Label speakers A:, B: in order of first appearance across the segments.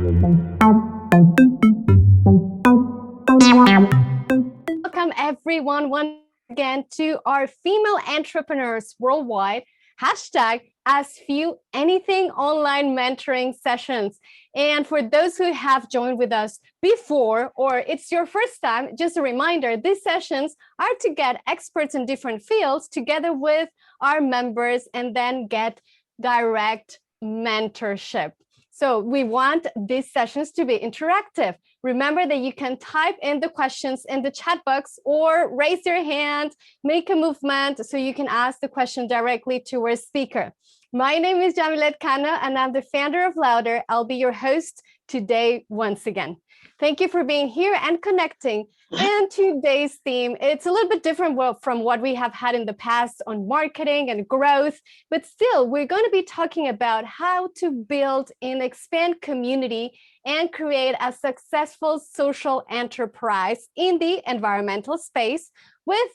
A: Welcome everyone once again to our female entrepreneurs worldwide hashtag Ask Few Anything online mentoring sessions. And for those who have joined with us before or it's your first time, just a reminder, these sessions are to get experts in different fields together with our members and then get direct mentorship. So we want these sessions to be interactive. Remember that you can type in the questions in the chat box or raise your hand, make a movement so you can ask the question directly to our speaker. My name is Yamilette Cano and I'm the founder of Louder. I'll be your host today once again. Thank you for being here and connecting. And today's theme, it's a little bit different from what we have had in the past on marketing and growth, but still we're going to be talking about how to build and expand community and create a successful social enterprise in the environmental space with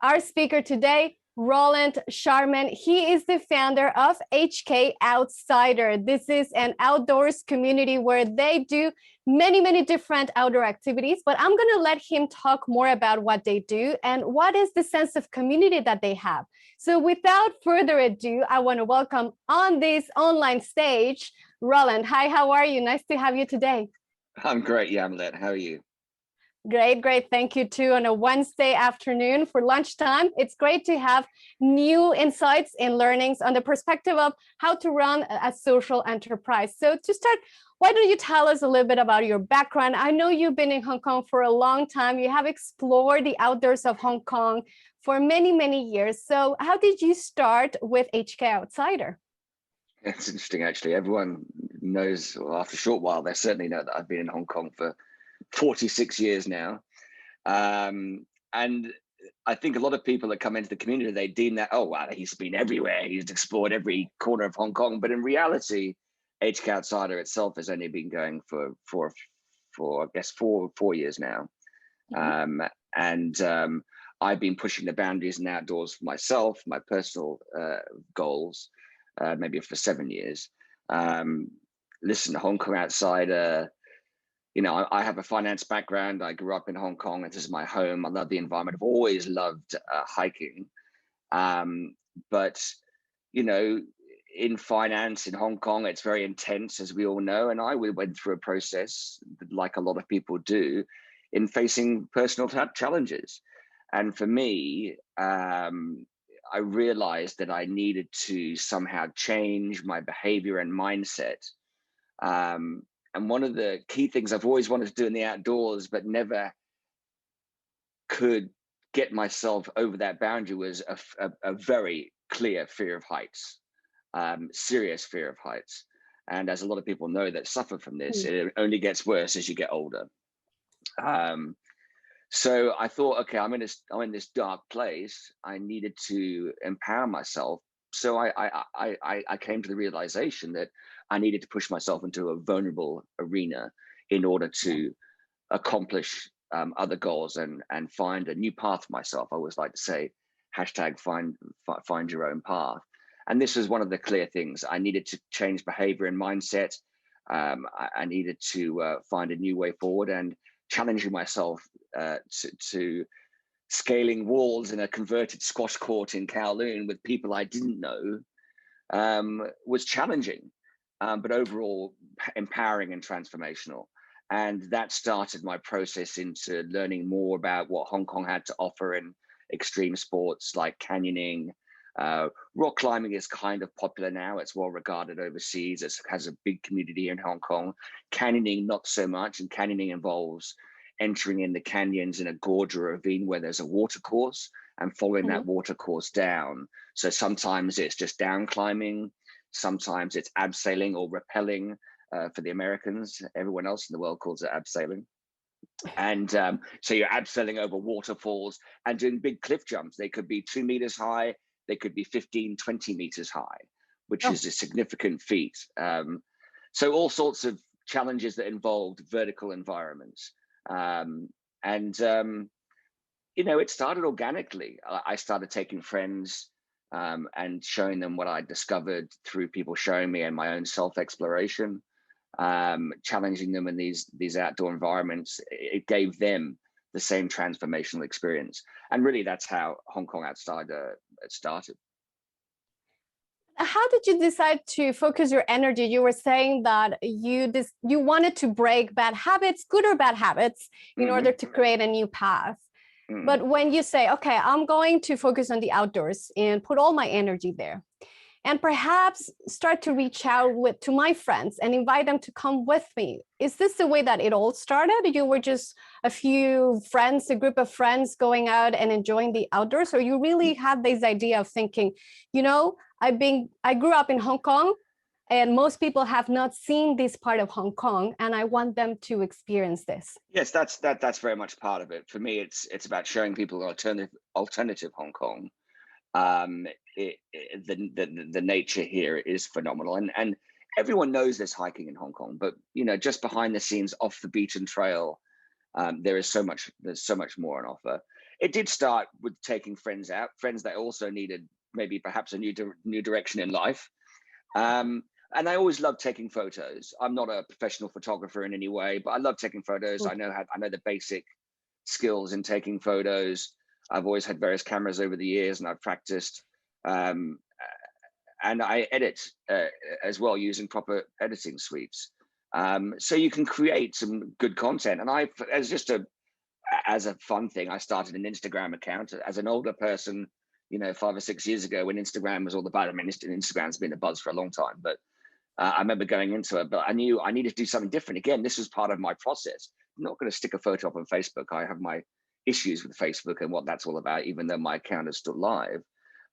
A: our speaker today, Rolan Sharman. He is the founder of HKOutsider. This is an outdoors community where they do many different outdoor activities, but I'm going to let him talk more about what they do and what is the sense of community that they have. So without further ado, I want to welcome on this online stage, Roland. Hi, how are you? Nice to have you today.
B: I'm great, Yamilette. How are you?
A: Great. Thank you too. On a Wednesday afternoon for lunchtime, it's great to have new insights and learnings on the perspective of how to run a social enterprise. So to start, why don't you tell us a little bit about your background? I know you've been in Hong Kong for a long time. You have explored the outdoors of Hong Kong for many years. So how did you start with HKOutsider?
B: It's interesting, actually. Everyone knows, well, after a short while, they certainly know that I've been in Hong Kong for 46 years now. And I think a lot of people that come into the community, they deem that, oh, wow, he's been everywhere. He's explored every corner of Hong Kong. But in reality, HKOutsider itself has only been going for I guess, four years now. Mm-hmm. I've been pushing the boundaries in outdoors for myself, my personal goals, maybe for 7 years. Listen, Hong Kong Outsider, you know, I have a finance background. I grew up in Hong Kong. This is my home. I love the environment. I've always loved hiking. But, you know, in finance in Hong Kong, it's very intense, as we all know. And I went through a process, like a lot of people do, in facing personal challenges. And for me, I realized that I needed to somehow change my behavior and mindset. And one of the key things I've always wanted to do in the outdoors, but never could get myself over that boundary, was a very clear fear of heights, serious fear of heights. And as a lot of people know that suffer from this, it only gets worse as you get older. So I thought, okay, I'm in this dark place. I needed to empower myself. So I came to the realization that I needed to push myself into a vulnerable arena in order to accomplish other goals and find a new path for myself. I always like to say, hashtag find your own path. And this was one of the clear things. I needed to change behavior and mindset. I needed to find a new way forward, and challenging myself to scaling walls in a converted squash court in Kowloon with people I didn't know was challenging, but overall empowering and transformational. And that started my process into learning more about what Hong Kong had to offer in extreme sports like canyoning. Rock climbing is kind of popular now. It's well regarded overseas. It has a big community in Hong Kong. Canyoning, not so much. And canyoning involves entering in the canyons in a gorge or ravine where there's a water course and following that water course down. So sometimes it's just down climbing. Sometimes it's abseiling or rappelling for the Americans. Everyone else in the world calls it abseiling. And so you're abseiling over waterfalls and doing big cliff jumps. They could be 2 meters high. They could be 15, 20 meters high, which is a significant feat. So all sorts of challenges that involved vertical environments. You know, it started organically. I started taking friends and showing them what I discovered through people showing me and my own self-exploration. challenging them in these outdoor environments. It gave them the same transformational experience. And really, that's how HKOutsider started.
A: How did you decide to focus your energy? You were saying that you wanted to break bad habits, good or bad habits, in order to create a new path. But when you say, okay, I'm going to focus on the outdoors and put all my energy there, and perhaps start to reach out to my friends and invite them to come with me. Is this the way that it all started? You were just a few friends, a group of friends going out and enjoying the outdoors? Or you really had this idea of thinking, you know, I grew up in Hong Kong, and most people have not seen this part of Hong Kong, and I want them to experience this.
B: Yes, that's very much part of it. For me, it's about showing people an alternative Hong Kong. The nature here is phenomenal, and everyone knows there's hiking in Hong Kong, but you know, just behind the scenes, off the beaten trail, there's so much more on offer. It did start with taking friends out, friends that also needed maybe perhaps a new direction in life. And I always love taking photos. I'm not a professional photographer in any way, but I love taking photos. I know the basic skills in taking photos. I've always had various cameras over the years, and I've practiced. And I edit as well, using proper editing suites. So you can create some good content. And as a fun thing, I started an Instagram account as an older person, you know, 5 or 6 years ago, when Instagram was all about. I mean, Instagram's been a buzz for a long time, but I remember going into it, but I knew I needed to do something different. Again, this was part of my process. I'm not going to stick a photo up on Facebook. I have my issues with Facebook and what that's all about, even though my account is still live.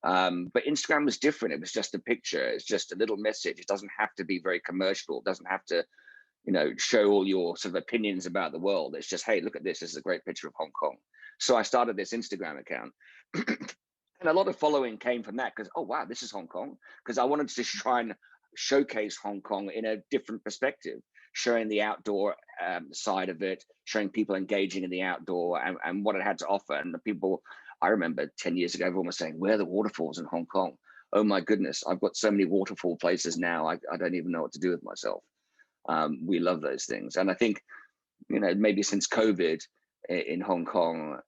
B: But Instagram was different. It was just a picture. It's just a little message. It doesn't have to be very commercial. It doesn't have to, you know, show all your sort of opinions about the world. It's just, hey, look at this. This is a great picture of Hong Kong. So I started this Instagram account. And a lot of following came from that, because, oh, wow, this is Hong Kong. Because I wanted to try and showcase Hong Kong in a different perspective, showing the outdoor side of it, showing people engaging in the outdoor and what it had to offer. And the people, I remember 10 years ago, everyone was saying, where are the waterfalls in Hong Kong? Oh my goodness, I've got so many waterfall places now, I don't even know what to do with myself. We love those things. And I think, you know, maybe since COVID in Hong Kong,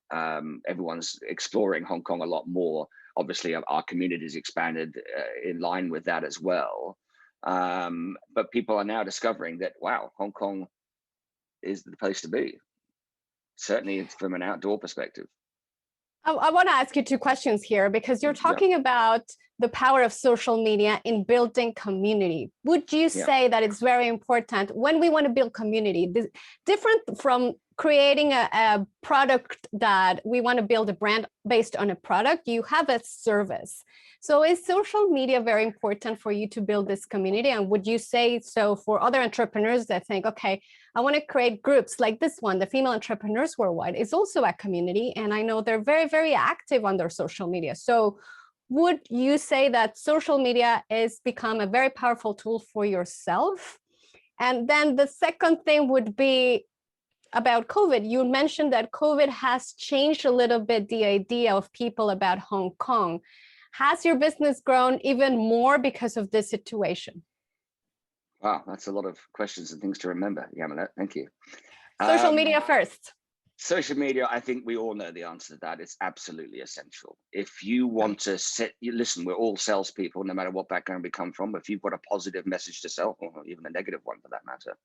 B: everyone's exploring Hong Kong a lot more. Obviously, our community's expanded in line with that as well. But people are now discovering that, wow, Hong Kong is the place to be. Certainly from an outdoor perspective.
A: I want to ask you two questions here, because you're talking about the power of social media in building community. Would you say that it's very important when we want to build community, different from creating a product that we want to build a brand based on a product? You have a service. So is social media very important for you to build this community? And would you say so for other entrepreneurs that think, okay, I want to create groups like this one, the Female Entrepreneurs Worldwide, is also a community. And I know they're very, very active on their social media. So would you say that social media has become a very powerful tool for yourself? And then the second thing would be about COVID. You mentioned that COVID has changed a little bit the idea of people about Hong Kong. Has your business grown even more because of this situation?
B: Wow, that's a lot of questions and things to remember, Yamilette. Thank you.
A: Social media first.
B: Social media, I think we all know the answer to that. It's absolutely essential. If you want to listen, we're all salespeople, no matter what background we come from. If you've got a positive message to sell, or even a negative one for that matter,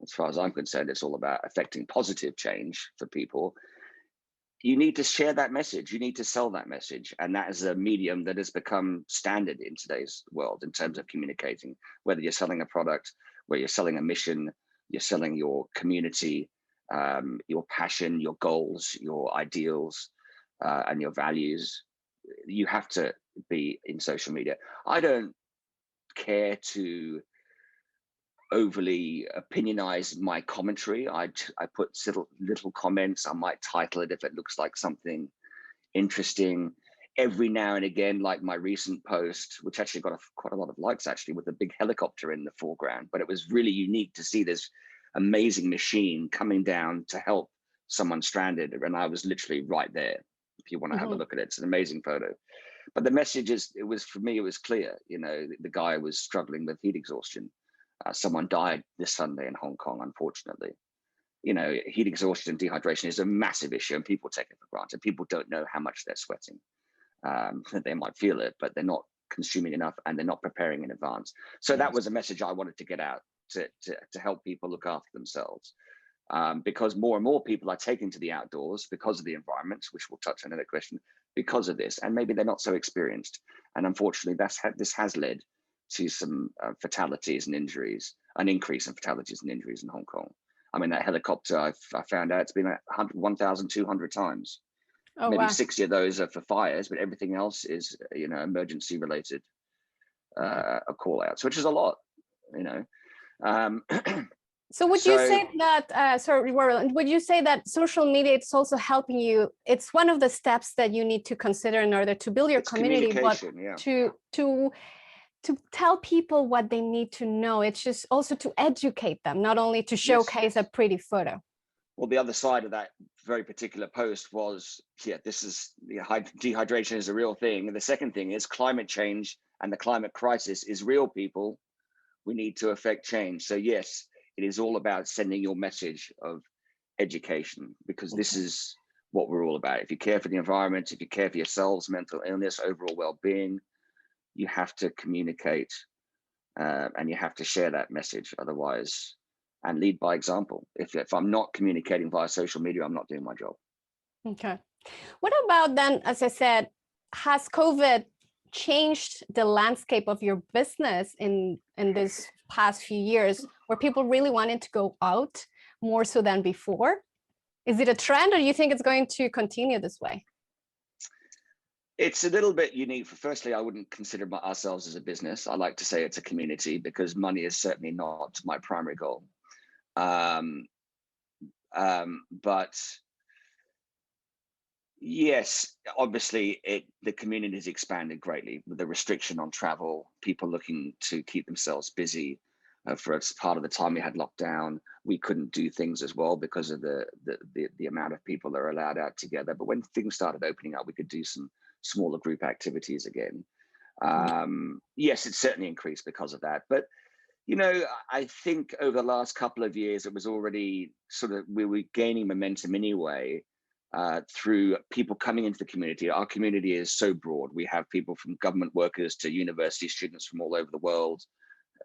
B: as far as I'm concerned, it's all about affecting positive change for people. You need to share that message. You need to sell that message. And that is a medium that has become standard in today's world in terms of communicating, whether you're selling a product, whether you're selling a mission, you're selling your community, your passion, your goals, your ideals, and your values. You have to be in social media. I don't care to overly opinionize my commentary. I put little comments. I might title it if it looks like something interesting. Every now and again, like my recent post, which actually got quite a lot of likes, actually, with a big helicopter in the foreground. But it was really unique to see this amazing machine coming down to help someone stranded, and I was literally right there. If you want to have a look at it, it's an amazing photo. But the message is, for me, it was clear. You know, the guy was struggling with heat exhaustion. Someone died this Sunday in Hong Kong, unfortunately. You know, heat exhaustion and dehydration is a massive issue, and people take it for granted. People don't know how much they're sweating. They might feel it, but they're not consuming enough, and they're not preparing in advance. So that was a message I wanted to get out to help people look after themselves, because more and more people are taking to the outdoors because of the environment, which we'll touch on in a question, because of this, and maybe they're not so experienced. And unfortunately, this has led to some fatalities and injuries, an increase in fatalities and injuries in Hong Kong. I mean, that helicopter, I found out it's been 1,200 times.
A: Oh,
B: Maybe
A: wow.
B: 60 of those are for fires, but everything else is, you know, emergency related call outs, which is a lot, you know.
A: So would you say that, sorry, Roland, would you say that social media, it's also helping you, it's one of the steps that you need to consider in order to build your community, but to tell people what they need to know. It's just also to educate them, not only to showcase a pretty photo.
B: Well, the other side of that very particular post was, this is, dehydration is a real thing. And the second thing is climate change and the climate crisis is real, people. We need to affect change. So yes, it is all about sending your message of education, because this is what we're all about. If you care for the environment, if you care for yourselves, mental illness, overall well-being, you have to communicate and you have to share that message. Otherwise, and lead by example. If I'm not communicating via social media, I'm not doing my job.
A: Okay. What about then, as I said, has COVID changed the landscape of your business in this past few years, where people really wanted to go out more so than before? Is it a trend, or do you think it's going to continue this way?
B: It's a little bit unique. Firstly, I wouldn't consider ourselves as a business. I like to say it's a community, because money is certainly not my primary goal. But yes, obviously the community has expanded greatly with the restriction on travel, people looking to keep themselves busy. For part of the time we had lockdown, we couldn't do things as well because of the amount of people that are allowed out together. But when things started opening up, we could do some smaller group activities again. Yes, it's certainly increased because of that. But you know, I think over the last couple of years, it was already we were gaining momentum anyway, through people coming into the community. Our community is so broad. We have people from government workers to university students from all over the world,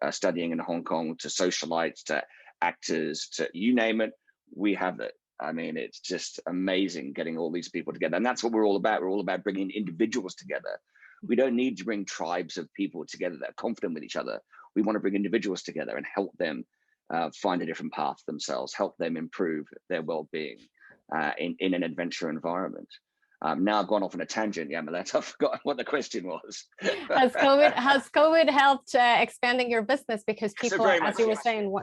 B: studying in Hong Kong, to socialites, to actors, to you name it, we have it. I mean, it's just amazing getting all these people together. And that's what we're all about. We're all about bringing individuals together. We don't need to bring tribes of people together that are confident with each other. We want to bring individuals together and help them find a different path themselves, help them improve their well-being in an adventure environment. Now I've gone off on a tangent, Yamilette. I've forgotten what the question was.
A: Has COVID helped expanding your business? Because people,
B: so
A: as you were saying,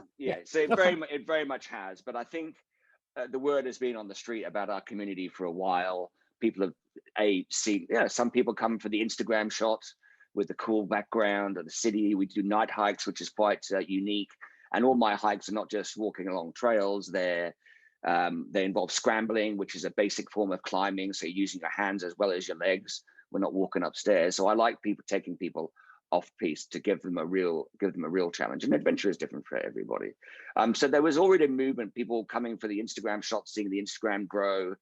B: so it very much has. But I think the word has been on the street about our community for a while. People have seen, some people come for the Instagram shot with the cool background of the city. We do night hikes, which is quite unique. And all my hikes are not just walking along trails. They involve scrambling, which is a basic form of climbing. So you're using your hands as well as your legs. We're not walking upstairs. So I like taking people off piste to give them a real challenge. And adventure is different for everybody. So there was already a movement, people coming for the Instagram shots, seeing the Instagram grow,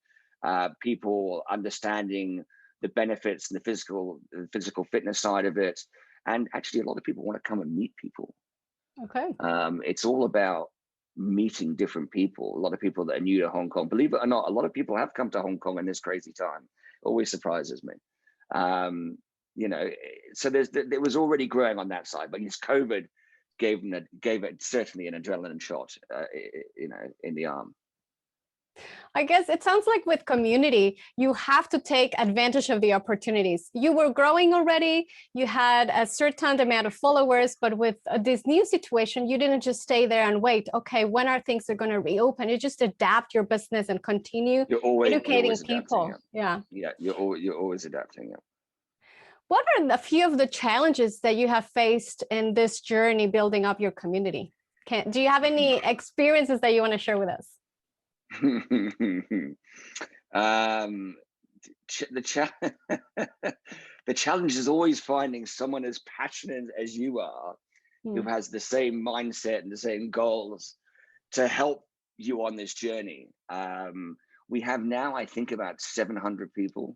B: people understanding the benefits and the physical fitness side of it. And actually a lot of people want to come and meet people.
A: Okay.
B: It's all about meeting different people. A lot of people that are new to Hong Kong, believe it or not, a lot of people have come to Hong Kong in this crazy time. It always surprises me. So it was already growing on that side, but yes, COVID gave it certainly an adrenaline shot, in the arm.
A: I guess it sounds like with community, you have to take advantage of the opportunities. You were growing already, you had a certain amount of followers, but with this new situation, you didn't just stay there and wait, okay, when are things going to reopen? You just adapt your business and continue educating people.
B: Yeah, you're always adapting. Yeah.
A: What are a few of the challenges that you have faced in this journey building up your community? Do you have any experiences that you want to share with us?
B: The challenge is always finding someone as passionate as you are who has the same mindset and the same goals to help you on this journey. We have now, I think, about 700 people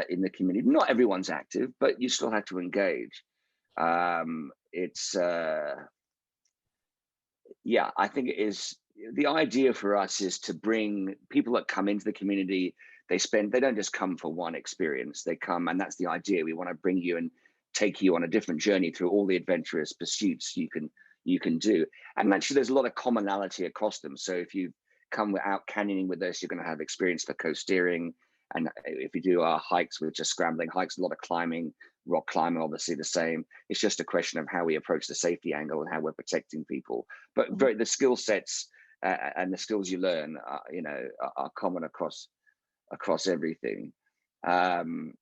B: in the community. Not everyone's active, but you still have to engage. Yeah, I think it is. The idea for us is to bring people that come into the community. They don't just come for one experience. They come, and that's the idea. We want to bring you and take you on a different journey through all the adventurous pursuits you can do. And actually, there's a lot of commonality across them. So if you come out canyoning with us, you're going to have experience for co-steering. And if you do our hikes, which are scrambling hikes, a lot of climbing, rock climbing, obviously the same. It's just a question of how we approach the safety angle and how we're protecting people. But the skill sets and the skills you learn, are common across everything. Now,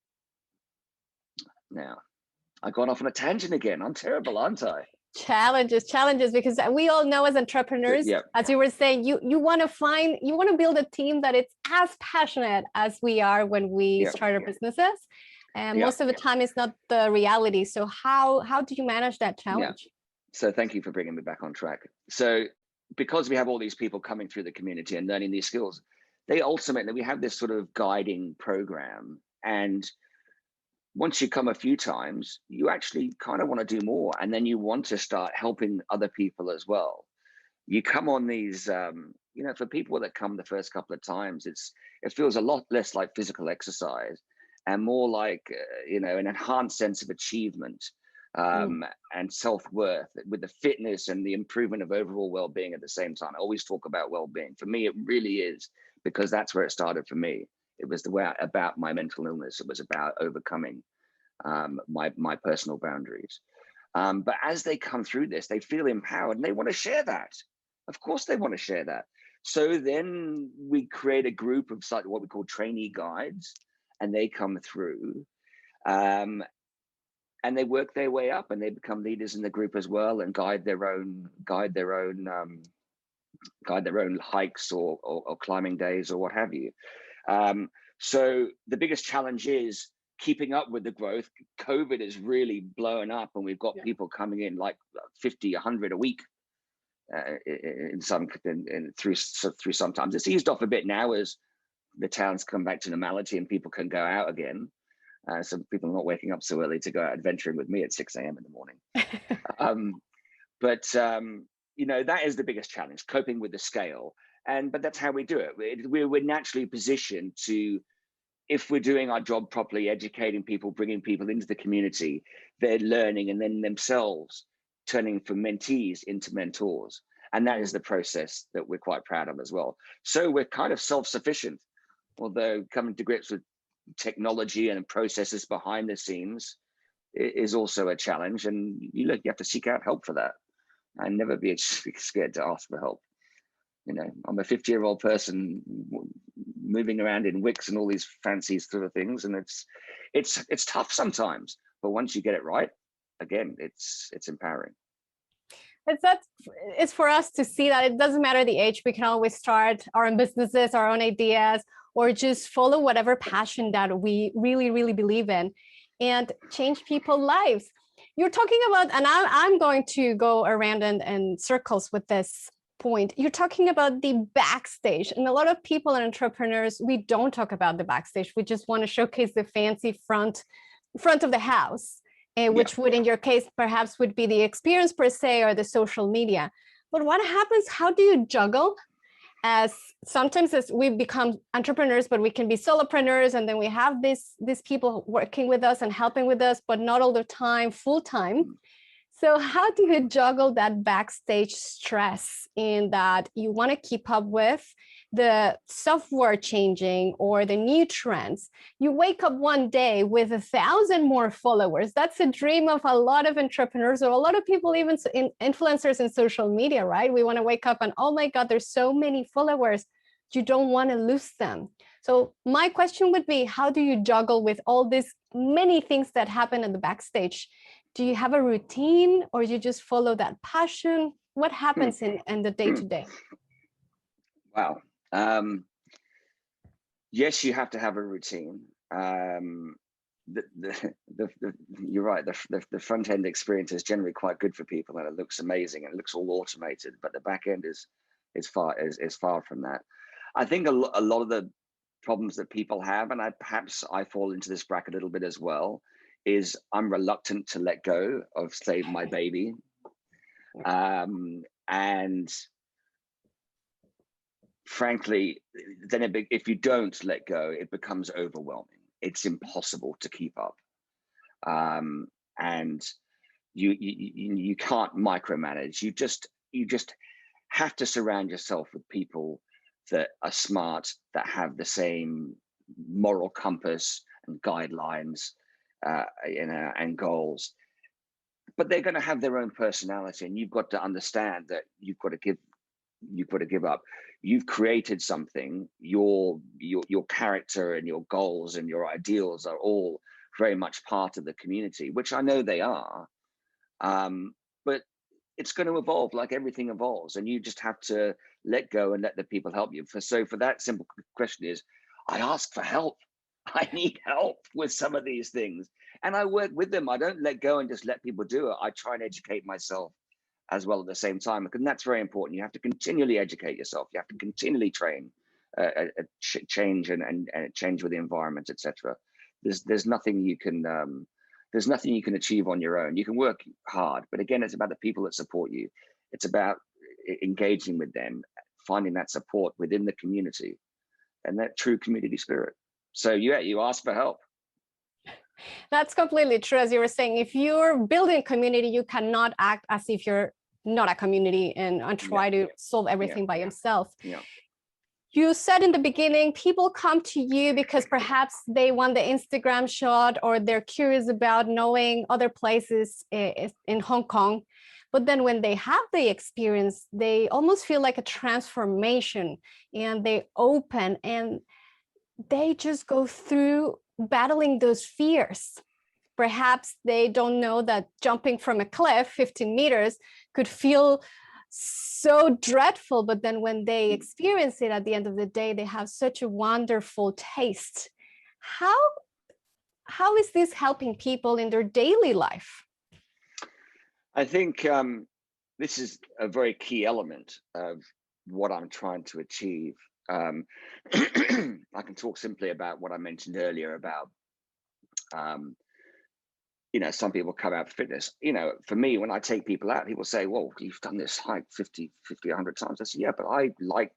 B: I got off on a tangent again. I'm terrible, aren't I?
A: Challenges, because we all know as entrepreneurs, as you were saying, you want to build a team that is as passionate as we are when we start our businesses. And most of the time it's not the reality. So how do you manage that challenge?
B: So thank you for bringing me back on track. So because we have all these people coming through the community and learning these skills, we have this sort of guiding program. And once you come a few times, you actually kind of want to do more. And then you want to start helping other people as well. You come on these, for people that come the first couple of times, it feels a lot less like physical exercise and more like, an enhanced sense of achievement and self-worth with the fitness and the improvement of overall well-being at the same time. I always talk about well-being. For me, it really is, because that's where it started for me. It was about my mental illness. It was about overcoming my personal boundaries. But as they come through this, they feel empowered and they want to share that. Of course, they want to share that. So then we create a group of what we call trainee guides, and they come through, and they work their way up, and they become leaders in the group as well, and guide their own hikes or climbing days or what have you. So the biggest challenge is keeping up with the growth. COVID is really blowing up, and we've got people coming in like 50, 100 a week. Through sometimes it's eased off a bit now as the towns come back to normality and people can go out again. So people are not waking up so early to go out adventuring with me at 6 a.m. in the morning. But that is the biggest challenge, coping with the scale. But that's how we do it. We're naturally positioned to, if we're doing our job properly, educating people, bringing people into the community, they're learning and then themselves turning from mentees into mentors. And that is the process that we're quite proud of as well. So we're kind of self-sufficient, although coming to grips with technology and processes behind the scenes is also a challenge. And you have to seek out help for that and never be scared to ask for help. I'm a 50-year-old person moving around in Wix and all these fancy sort of things, and it's tough sometimes. But once you get it right, again, it's empowering.
A: It's for us to see that it doesn't matter the age. We can always start our own businesses, our own ideas, or just follow whatever passion that we really, really believe in, and change people's lives. You're talking about, and I'm going to go around in circles with this point. You're talking about the backstage, and a lot of people and entrepreneurs, we don't talk about the backstage. We just want to showcase the fancy front of the house, which would, in your case, perhaps would be the experience per se or the social media. But what happens? How do you juggle? As sometimes as we become entrepreneurs, but we can be solopreneurs, and then we have these people working with us and helping with us, but not all the time, full time. So how do you juggle that backstage stress in that you want to keep up with the software changing or the new trends? You wake up one day with 1,000 more followers. That's a dream of a lot of entrepreneurs or a lot of people, even influencers in social media, right? We want to wake up and, oh my God, there's so many followers. You don't want to lose them. So my question would be, how do you juggle with all these many things that happen in the backstage? Do you have a routine, or you just follow that passion? What happens in the day-to-day?
B: Wow. Yes, you have to have a routine. you're right. The front end experience is generally quite good for people, and it looks amazing and it looks all automated. But the back end is far from that. I think a lot of the problems that people have, and perhaps I fall into this bracket a little bit as well, is I'm reluctant to let go of, say, my baby, and frankly, then if you don't let go, it becomes overwhelming. It's impossible to keep up, and you can't micromanage. You just have to surround yourself with people that are smart, that have the same moral compass and guidelines, and goals. But they're going to have their own personality, and you've got to understand that you've got to give up. You've created something. Your character and your goals and your ideals are all very much part of the community, which I know they are. But it's going to evolve like everything evolves, and you just have to let go and let the people help you. So for that simple question is, I ask for help. I need help with some of these things, and I work with them. I don't let go and just let people do it. I try and educate myself as well at the same time, because that's very important. You have to continually educate yourself. You have to continually train, change and change with the environment, etc. There's nothing you can achieve on your own. You can work hard, but again, it's about the people that support you. It's about engaging with them, finding that support within the community, and that true community spirit. So yeah, you ask for help.
A: That's completely true. As you were saying, if you're building a community, you cannot act as if you're not a community and try to solve everything by yourself.
B: Yeah.
A: You said in the beginning, people come to you because perhaps they want the Instagram shot, or they're curious about knowing other places in Hong Kong. But then when they have the experience, they almost feel like a transformation, and they open and they just go through battling those fears. Perhaps they don't know that jumping from a cliff 15 meters could feel so dreadful, but then when they experience it at the end of the day, they have such a wonderful taste. How is this helping people in their daily life?
B: I think this is a very key element of what I'm trying to achieve. I can talk simply about what I mentioned earlier about, some people come out for fitness. For me, when I take people out, people say, well, you've done this hike 50, 100 times. I say, yeah, but I like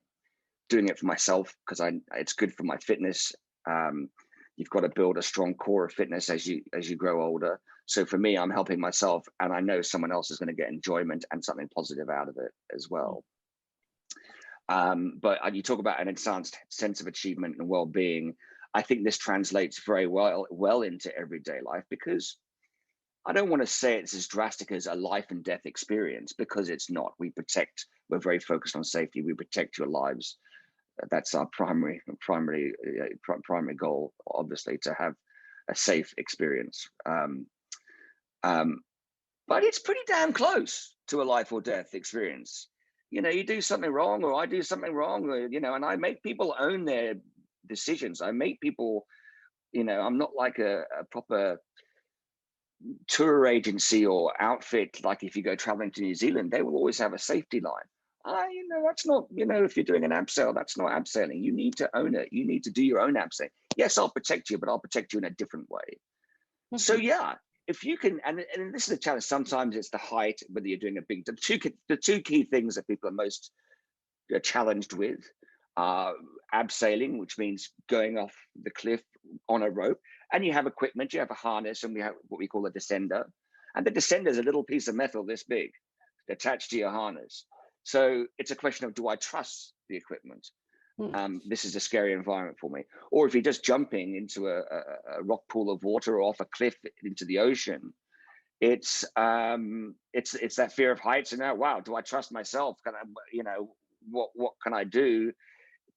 B: doing it for myself because it's good for my fitness. You've got to build a strong core of fitness as you grow older. So for me, I'm helping myself, and I know someone else is going to get enjoyment and something positive out of it as well. But you talk about an enhanced sense of achievement and well-being. I think this translates very well into everyday life, because I don't want to say it's as drastic as a life and death experience, because it's not. We're very focused on safety. We protect your lives. That's our primary goal, obviously, to have a safe experience. But it's pretty damn close to a life or death experience. You do something wrong, or I do something wrong, or, and I make people own their decisions. I make people, I'm not like a proper tour agency or outfit. Like if you go traveling to New Zealand, they will always have a safety line. That's not, if you're doing an abseil, that's not abseiling. You need to own it. You need to do your own abseil. Yes, I'll protect you, but I'll protect you in a different way. Mm-hmm. So yeah, if you can, and this is the challenge. Sometimes it's the height, whether you're doing the two key things that people are most challenged with are abseiling, which means going off the cliff on a rope, and you have equipment, you have a harness, and we have what we call a descender. And the descender is a little piece of metal this big attached to your harness. So it's a question of, do I trust the equipment? This is a scary environment for me. Or if you're just jumping into a rock pool of water or off a cliff into the ocean, it's that fear of heights. And now, wow, do I trust myself? Can I, what can I do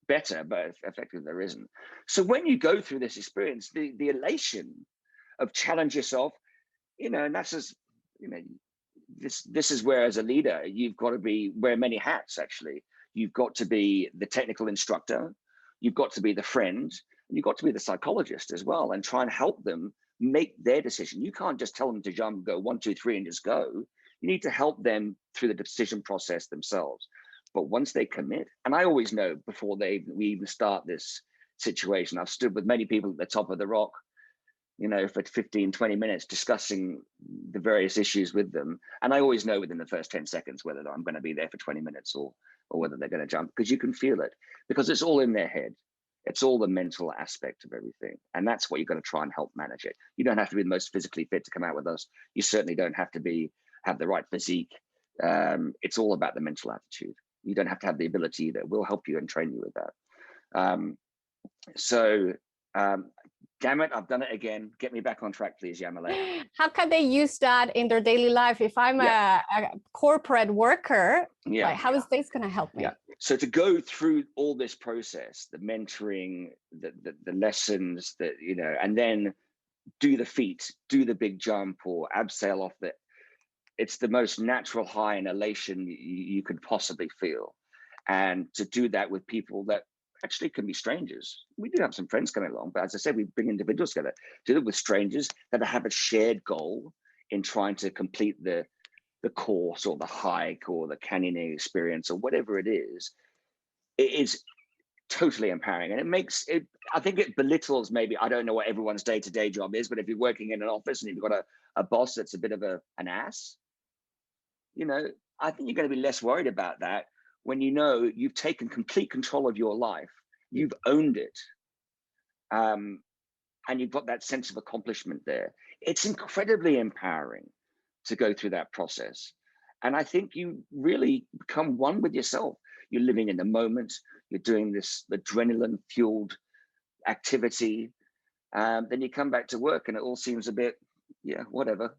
B: better? But effectively there isn't. So when you go through this experience, the elation of challenge yourself, and that's just, this is where, as a leader, you've got to wear many hats. Actually, you've got to be the technical instructor, you've got to be the friend, and you've got to be the psychologist as well, and try and help them make their decision. You can't just tell them to jump, go 1, 2, 3, and just go. You need to help them through the decision process themselves. But once they commit, and I always know before we even start this situation, I've stood with many people at the top of the rock, you know, for 15, 20 minutes discussing the various issues with them. And I always know within the first 10 seconds whether I'm going to be there for 20 minutes or whether they're going to jump, because you can feel it, because it's all in their head. It's all the mental aspect of everything. And that's what you've got to try and help manage it. You don't have to be the most physically fit to come out with us. You certainly don't have to have the right physique. It's all about the mental attitude. You don't have to have the ability that will help you and train you with that. Damn it, I've done it again. Get me back on track, please, Yamilette.
A: How can they use that in their daily life? If I'm a corporate worker, like, how is this going to help me?
B: Yeah. So to go through all this process, the mentoring, the lessons, that, you know, and then do the feat, do the big jump or abseil off it. It's the most natural high and elation you could possibly feel. And to do that with people that actually can be strangers. We do have some friends coming along, but as I said, we bring individuals together. Do it with strangers that have a shared goal in trying to complete the course or the hike or the canyoneering experience or whatever it is. It is totally empowering, and it makes it, I think it belittles, maybe, I don't know what everyone's day-to-day job is, but if you're working in an office and you've got a boss that's a bit of an ass, you know, I think you're going to be less worried about that when you know you've taken complete control of your life, you've owned it, and you've got that sense of accomplishment there. It's incredibly empowering to go through that process. And I think you really become one with yourself. You're living in the moment, you're doing this adrenaline-fueled activity, then you come back to work and it all seems a bit, whatever.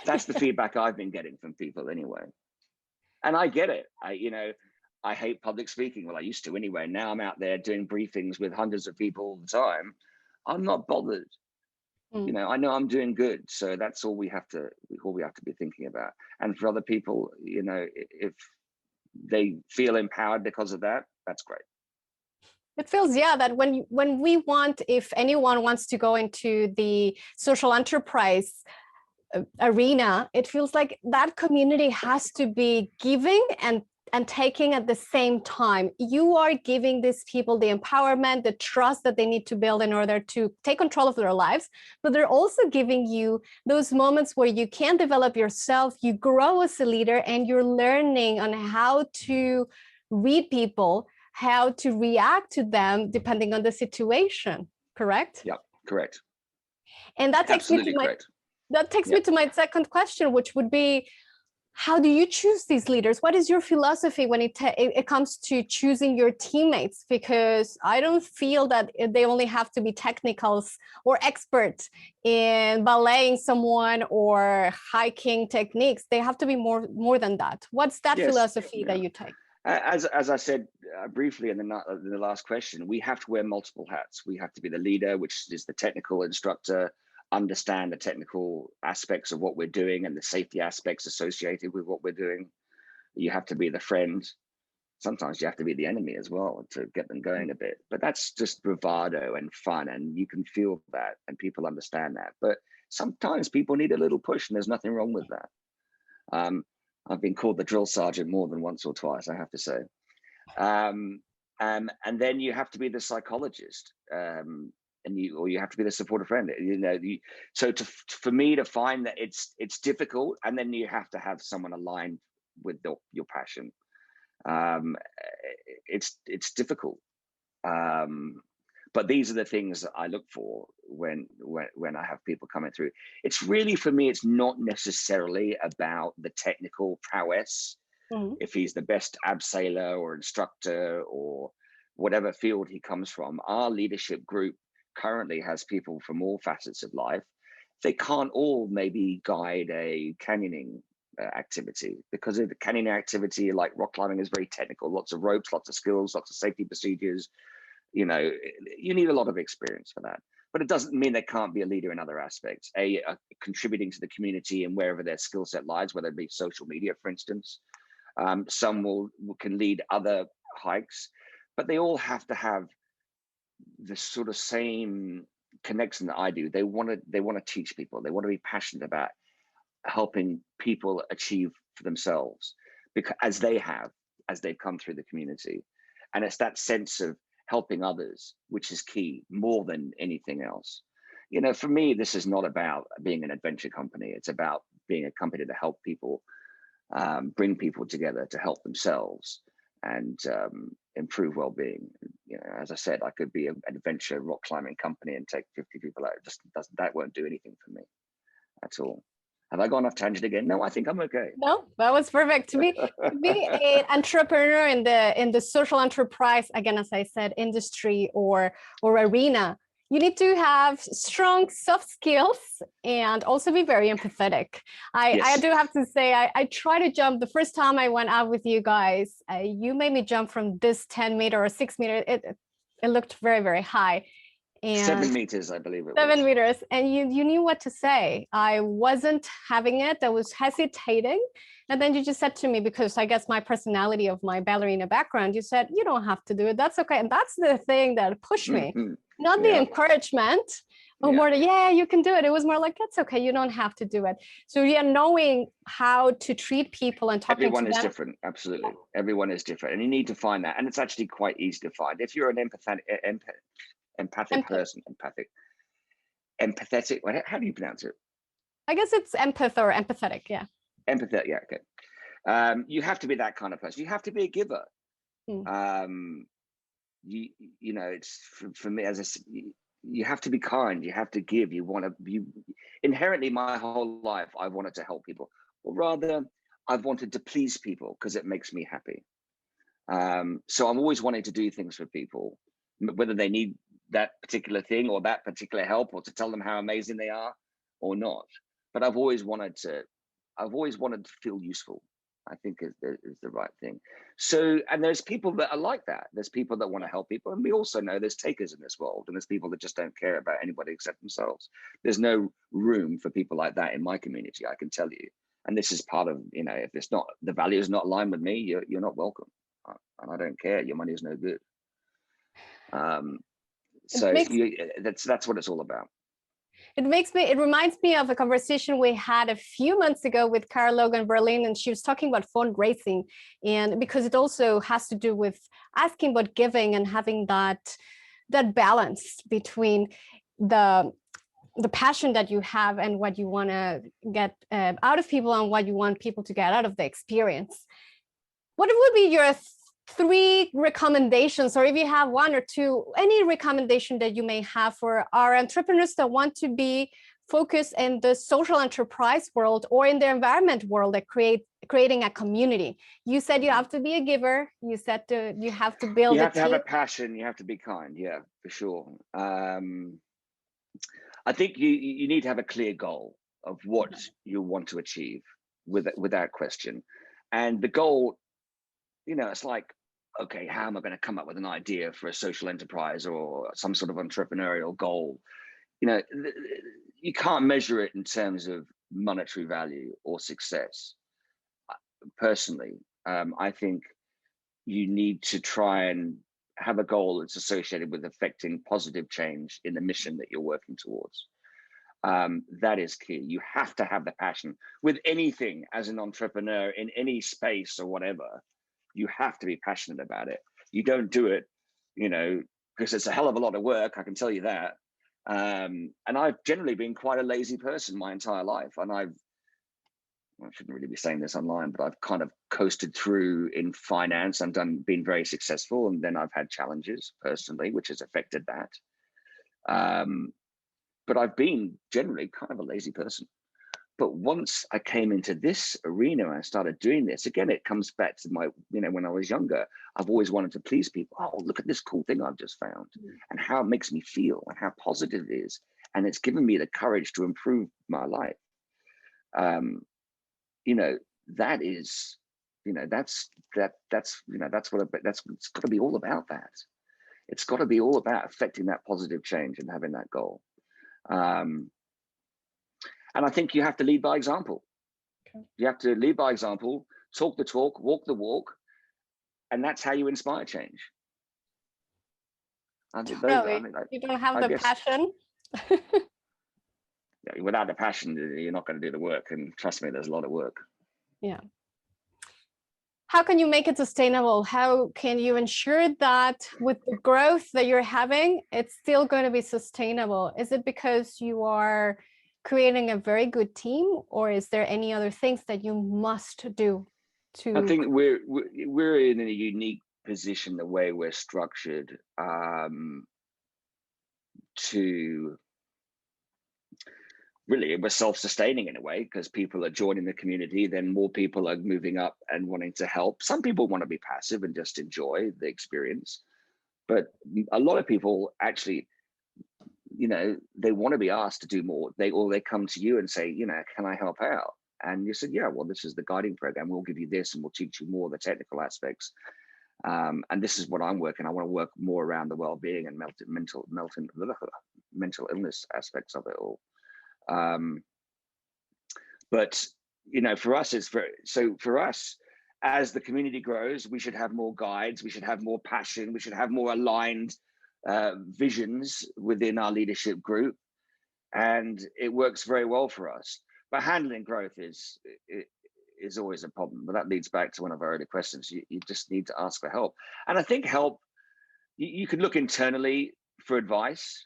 B: That's the feedback I've been getting from people anyway. And I get it. I hate public speaking. Well, I used to anyway. Now I'm out there doing briefings with hundreds of people all the time. I'm not bothered. You know, I know I'm doing good. So that's all we have to be thinking about. And for other people, you know, if they feel empowered because of that, that's great.
A: It feels, that if anyone wants to go into the social enterprise arena, it feels like that community has to be giving and taking at the same time. You are giving these people the empowerment, the trust that they need to build in order to take control of their lives, but they're also giving you those moments where you can develop yourself, you grow as a leader, and you're learning on how to read people, how to react to them depending on the situation. Correct?
B: Yeah, correct.
A: And that takes me to my second question, which would be, how do you choose these leaders? What is your philosophy when it comes to choosing your teammates? Because I don't feel that they only have to be technicals or experts in belaying someone or hiking techniques. They have to be more than that. What's that philosophy that you take?
B: As I said briefly in the last question, we have to wear multiple hats. We have to be the leader, which is the technical instructor, understand the technical aspects of what we're doing and the safety aspects associated with what we're doing. You have to be the friend. Sometimes you have to be the enemy as well to get them going a bit, but that's just bravado and fun, and you can feel that and people understand that. But sometimes people need a little push, and there's nothing wrong with that. I've been called the drill sergeant more than once or twice, I have to say. And then you have to be the psychologist. Or you have to be the supportive friend. You know, for me to find that it's difficult, and then you have to have someone aligned with your passion. It's difficult, but these are the things that I look for when I have people coming through. It's really, for me, it's not necessarily about the technical prowess. If he's the best abseiler or instructor or whatever field he comes from. Our leadership group currently has people from all facets of life. They can't all maybe guide a canyoning activity, because of the canyoning activity, like rock climbing, is very technical, lots of ropes, lots of skills, lots of safety procedures. You know, you need a lot of experience for that, but it doesn't mean they can't be a leader in other aspects, contributing to the community and wherever their skill set lies, whether it be social media, for instance. Some can lead other hikes, but they all have to have the sort of same connection that I do, they want to teach people. They want to be passionate about helping people achieve for themselves, because as they've come through the community. And it's that sense of helping others, which is key more than anything else. You know, for me, this is not about being an adventure company. It's about being a company to help people, bring people together to help themselves and improve well-being. You know, as I said, I could be an adventure rock climbing company and take 50 people out. It just doesn't, that won't do anything for me at all. Have I gone off tangent again? No, I think I'm okay.
A: No, that was perfect. To be an entrepreneur in the social enterprise, again, as I said, industry or arena, you need to have strong soft skills and also be very empathetic. I do have to say, I try to jump. The first time I went out with you guys, you made me jump from this 10-meter or 6-meter. It looked very, very high. And
B: 7 meters, I believe it was.
A: 7 meters. And you knew what to say. I wasn't having it. I was hesitating. And then you just said to me, because I guess my personality of my ballerina background, you said, you don't have to do it. That's okay. And that's the thing that pushed me, not the encouragement or more you can do it. It was more like, that's okay. You don't have to do it. So knowing how to treat people and talking to them.
B: Everyone is different. Absolutely. Everyone is different. And you need to find that. And it's actually quite easy to find. If you're an empathic person, empathetic. How do you pronounce it?
A: I guess it's empath or empathetic. Yeah.
B: Empathetic. Yeah. Okay. You have to be that kind of person. You have to be a giver. You know, it's for me, as I said, you have to be kind. You have to give. You inherently, my whole life, I wanted to help people, or rather, I've wanted to please people because it makes me happy. So I'm always wanting to do things for people, whether they need that particular thing or that particular help, or to tell them how amazing they are or not. But I've always wanted to feel useful, I think is the right thing. So, and there's people that are like that. There's people that want to help people. And we also know there's takers in this world, and there's people that just don't care about anybody except themselves. There's no room for people like that in my community, I can tell you. And this is part of, you know, if it's not, the value is not aligned with me, you're not welcome. And I don't care. Your money is no good. So that's what it's all about.
A: It reminds me of a conversation we had a few months ago with Cara Logan Berlin, and she was talking about fundraising, and because it also has to do with asking about giving and having that balance between the passion that you have and what you want to get out of people and what you want people to get out of the experience. What would be your 3 recommendations, or if you have 1 or 2, any recommendation that you may have for our entrepreneurs that want to be focused in the social enterprise world or in the environment world, that creating a community? You said you have to be a giver. You said you have to build.
B: You have to have a passion. You have to be kind. Yeah, for sure. I think you need to have a clear goal of what you want to achieve, without question. And the goal, you know, it's like, okay, how am I going to come up with an idea for a social enterprise or some sort of entrepreneurial goal? You know, you can't measure it in terms of monetary value or success. Personally, I think you need to try and have a goal that's associated with affecting positive change in the mission that you're working towards. That is key. You have to have the passion with anything as an entrepreneur in any space or whatever. You have to be passionate about it. You don't do it, you know, because it's a hell of a lot of work. I can tell you that. And I've generally been quite a lazy person my entire life. And I shouldn't really be saying this online, but I've kind of coasted through in finance and been very successful. And then I've had challenges personally, which has affected that. But I've been generally kind of a lazy person. But once I came into this arena and I started doing this, again, it comes back to my, you know, when I was younger, I've always wanted to please people. Oh, look at this cool thing I've just found and how it makes me feel and how positive it is. And it's given me the courage to improve my life. You know, that is, you know, that's what it's got to be all about. That it's got to be all about affecting that positive change and having that goal. And I think you have to lead by example. Okay. You have to lead by example, talk the talk, walk the walk, and that's how you inspire change.
A: You don't have the passion,
B: Without the passion, you're not going to do the work. And trust me, there's a lot of work.
A: Yeah. How can you make it sustainable? How can you ensure that with the growth that you're having, it's still going to be sustainable? Is it because you are creating a very good team, or is there any other things that you must do to?
B: I think we're in a unique position the way we're structured to really, we're self-sustaining in a way, because people are joining the community, then more people are moving up and wanting to help. Some people want to be passive and just enjoy the experience, but a lot of people actually, they want to be asked to do more. They come to you and say, can I help out? And you said, yeah, well, this is the guiding program. We'll give you this and we'll teach you more of the technical aspects. And this is what I'm working. I want to work more around the well-being and mental illness aspects of it all. But for us, for us, as the community grows, we should have more guides, we should have more passion, we should have more aligned visions within our leadership group, and it works very well for us. But handling growth is always a problem. But that leads back to one of our earlier questions. You just need to ask for help, and I think help. You could look internally for advice.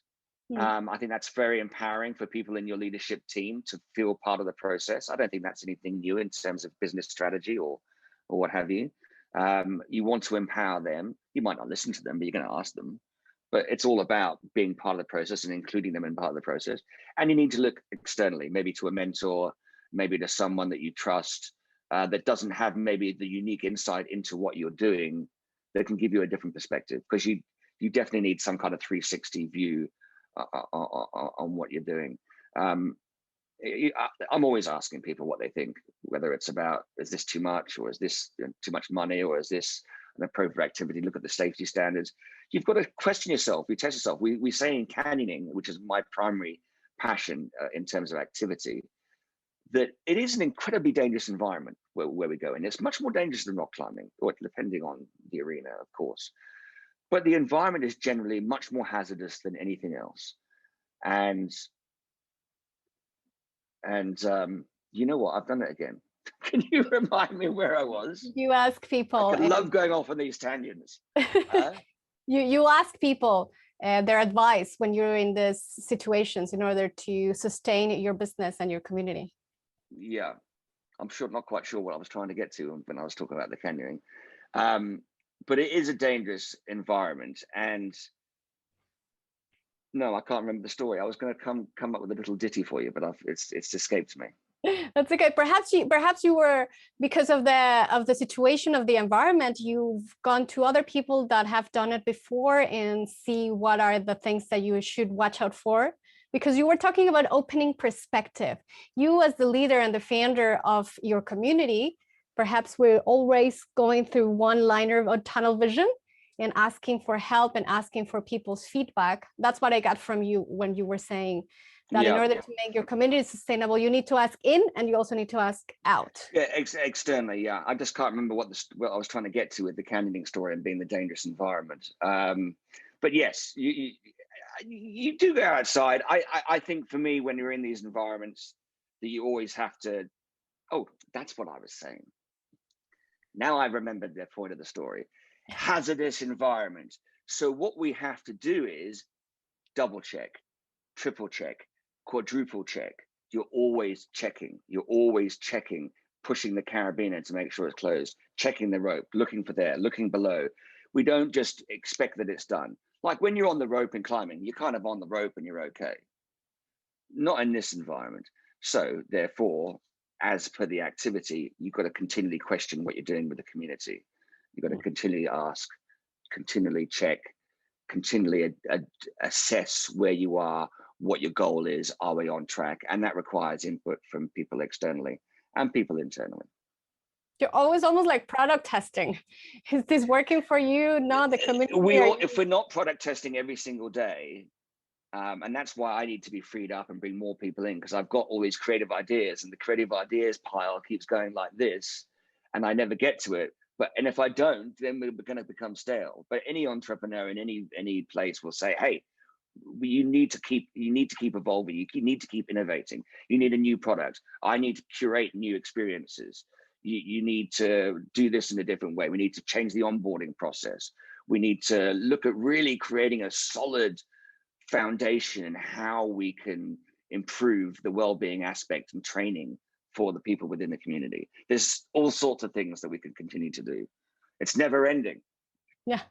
B: I think that's very empowering for people in your leadership team to feel part of the process. I don't think that's anything new in terms of business strategy or what have you. You want to empower them. You might not listen to them, but you're going to ask them. But it's all about being part of the process and including them in part of the process. And you need to look externally, maybe to a mentor, maybe to someone that you trust, that doesn't have maybe the unique insight into what you're doing, that can give you a different perspective, because you definitely need some kind of 360 view on what you're doing. I'm always asking people what they think, whether it's about, is this too much, or is this too much money, or is this an appropriate activity? Look at the safety standards. You've got to question yourself, you test yourself. We say in canyoning, which is my primary passion in terms of activity, that it is an incredibly dangerous environment where we go in. It's much more dangerous than rock climbing, or depending on the arena, of course. But the environment is generally much more hazardous than anything else. And you know what? I've done it again. Can you remind me where I was?
A: You ask people.
B: I love going off on these tangents.
A: You ask people their advice when you're in these situations in order to sustain your business and your community.
B: Yeah, I'm not quite sure what I was trying to get to when I was talking about the canyoning. But it is a dangerous environment, and no, I can't remember the story. I was going to come up with a little ditty for you, but it's escaped me.
A: That's okay. Perhaps you were, because of the situation of the environment, you've gone to other people that have done it before and see what are the things that you should watch out for. Because you were talking about opening perspective. You, as the leader and the founder of your community, perhaps we're always going through one-liner of tunnel vision and asking for help and asking for people's feedback. That's what I got from you when you were saying that in order to make your community sustainable, you need to ask in and you also need to ask out.
B: Yeah, externally, yeah. I just can't remember what I was trying to get to with the canyoning story and being the dangerous environment. But yes, you do go outside. I think for me, when you're in these environments, that you always have to, oh, that's what I was saying. Now I remembered the point of the story. Hazardous environment. So what we have to do is double check, triple check, quadruple check. You're always checking, pushing the carabiner to make sure it's closed, checking the rope, looking for there, looking below. We don't just expect that it's done. Like when you're on the rope and climbing, you're kind of on the rope and you're okay. Not in this environment. So therefore, as per the activity, you've got to continually question what you're doing with the community. You've got to continually ask, continually check, continually assess where you are, what your goal is, are we on track? And that requires input from people externally and people internally.
A: You're always almost like product testing. Is this working for you? No, the community.
B: If we're not product testing every single day, and that's why I need to be freed up and bring more people in, because I've got all these creative ideas and the creative ideas pile keeps going like this and I never get to it. And if I don't, then we're going to become stale. But any entrepreneur in any place will say, hey, you need to keep evolving. You need to keep innovating. You need a new product. I need to curate new experiences. You need to do this in a different way. We need to change the onboarding process. We need to look at really creating a solid foundation in how we can improve the well-being aspect and training for the people within the community. There's all sorts of things that we can continue to do. It's never ending.
A: Yeah.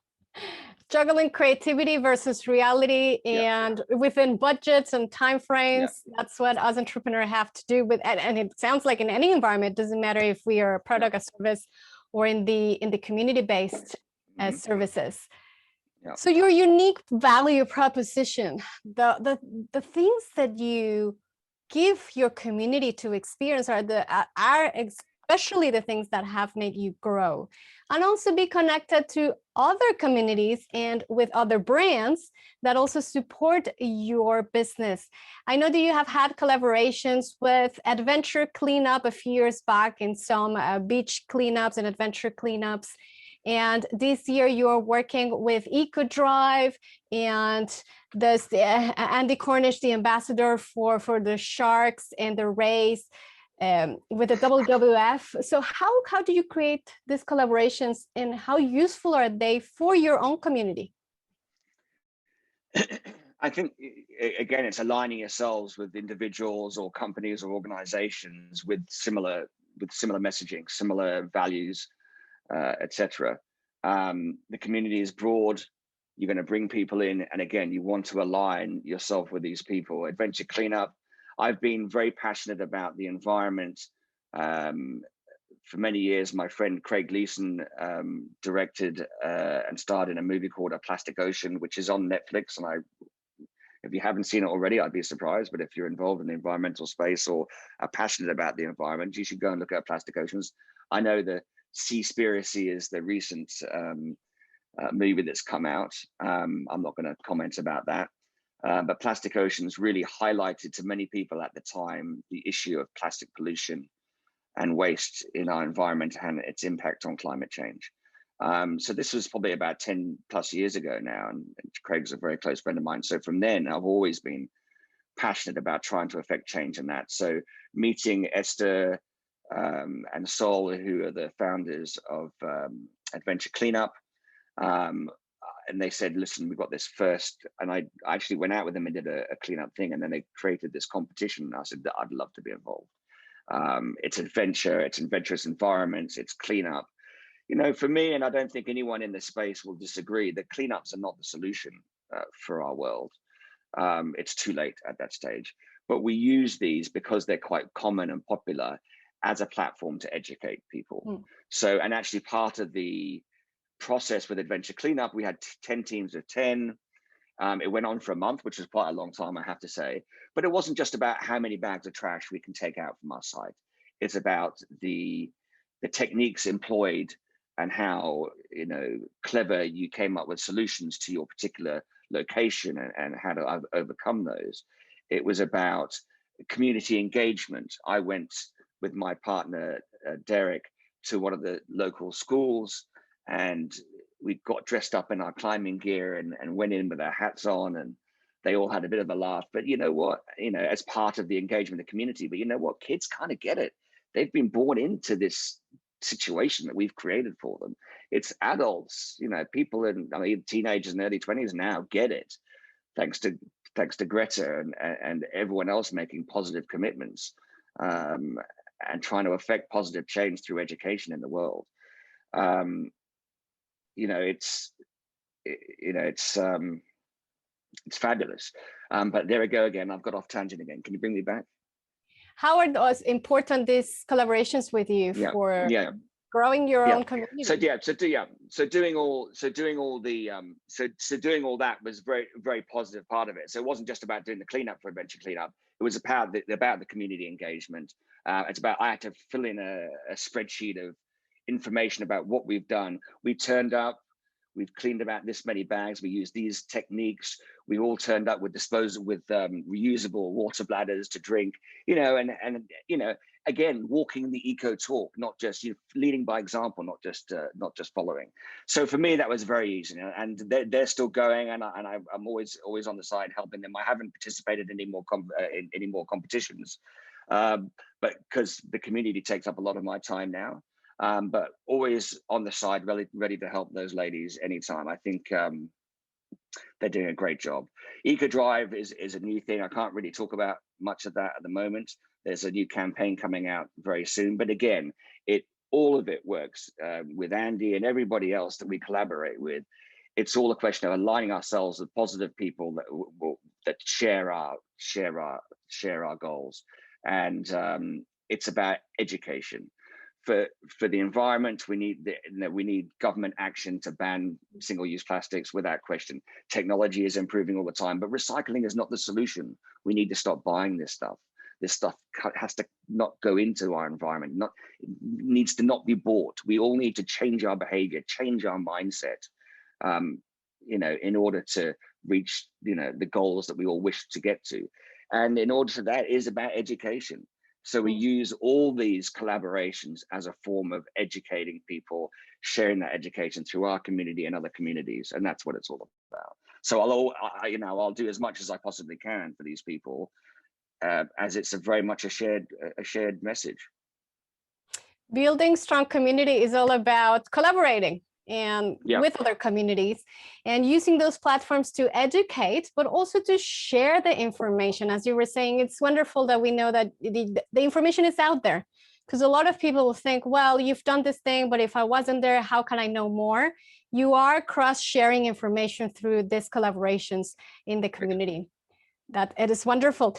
A: Juggling creativity versus reality, and within budgets and timeframes. That's what us entrepreneurs have to do with, and it sounds like in any environment, it doesn't matter if we are a product, a service, or in the community-based services. So your unique value proposition, the things that you give your community to experience are especially the things that have made you grow, and also be connected to other communities and with other brands that also support your business. I know that you have had collaborations with Adventure Cleanup a few years back in some beach cleanups and adventure cleanups. And this year you are working with Eco Drive, and there's Andy Cornish, the ambassador for the Sharks and the race. With the WWF. So how do you create these collaborations, and how useful are they for your own community?
B: I think, again, it's aligning yourselves with individuals or companies or organizations with similar messaging, similar values, etc. The community is broad. You're going to bring people in, and again, you want to align yourself with these people. Adventure Cleanup, I've been very passionate about the environment. For many years, my friend Craig Gleason directed and starred in a movie called A Plastic Ocean, which is on Netflix. And if you haven't seen it already, I'd be surprised. But if you're involved in the environmental space or are passionate about the environment, you should go and look at Plastic Oceans. I know the Seaspiracy is the recent movie that's come out. I'm not going to comment about that. But Plastic Oceans really highlighted to many people at the time the issue of plastic pollution and waste in our environment and its impact on climate change. So this was probably about 10 plus years ago now, and Craig's a very close friend of mine. So from then, I've always been passionate about trying to affect change in that. So meeting Esther and Sol, who are the founders of Adventure Cleanup, and they said, listen, we've got this first, and I actually went out with them and did a cleanup thing, and then they created this competition, and I said, I'd love to be involved. It's adventure, it's adventurous environments, it's cleanup. You know, for me, and I don't think anyone in this space will disagree, that cleanups are not the solution for our world. It's too late at that stage. But we use these because they're quite common and popular as a platform to educate people. So, and actually part of the process with Adventure Cleanup, we had 10 teams of 10. It went on for a month, which was quite a long time, I have to say. But it wasn't just about how many bags of trash we can take out from our site. It's about the techniques employed and how, you know, clever you came up with solutions to your particular location and how to overcome those. It was about community engagement. I went with my partner, Derek, to one of the local schools, and we got dressed up in our climbing gear and went in with our hats on, and they all had a bit of a laugh. But you know what, you know, as part of the engagement of the community, but you know what, kids kind of get it. They've been born into this situation that we've created for them. It's adults, you know, people in, I mean, teenagers and early 20s now get it, thanks to Greta and everyone else making positive commitments and trying to affect positive change through education in the world. You know, it's fabulous. But there we go again. I've got off tangent again. Can you bring me back?
A: How are those important, these collaborations with you for growing your own community?
B: So doing all that was very positive part of it. So it wasn't just about doing the cleanup for Adventure Cleanup. It was about the community engagement. It's about, I had to fill in a spreadsheet of information about what we've done. We turned up, we've cleaned about this many bags, we used these techniques, we all turned up with reusable water bladders to drink, you know, and you know, again, walking the eco talk, not just leading by example, not just following. So for me, that was very easy, and they're still going, and I'm always on the side helping them. I haven't participated in any more competitions, but because the community takes up a lot of my time now. But always on the side, ready to help those ladies anytime. I think they're doing a great job. Eco Drive is a new thing. I can't really talk about much of that at the moment. There's a new campaign coming out very soon. But again, all of it works with Andy and everybody else that we collaborate with. It's all a question of aligning ourselves with positive people that share our goals. And it's about education. For the environment, we need government action to ban single-use plastics without question. Technology is improving all the time, but recycling is not the solution. We need to stop buying this stuff. This stuff has to not go into our environment. Needs to not be bought. We all need to change our behavior, change our mindset, in order to reach the goals that we all wish to get to. And in order to that is about education. So we use all these collaborations as a form of educating people, sharing that education through our community and other communities, and that's what it's all about. So I'll do as much as I possibly can for these people, as it's very much a shared message.
A: Building strong community is all about collaborating and with other communities and using those platforms to educate, but also to share the information. As you were saying, it's wonderful that we know that the information is out there, because a lot of people will think, well, you've done this thing, but if I wasn't there, how can I know more? You are cross-sharing information through these collaborations in the community. That it is wonderful.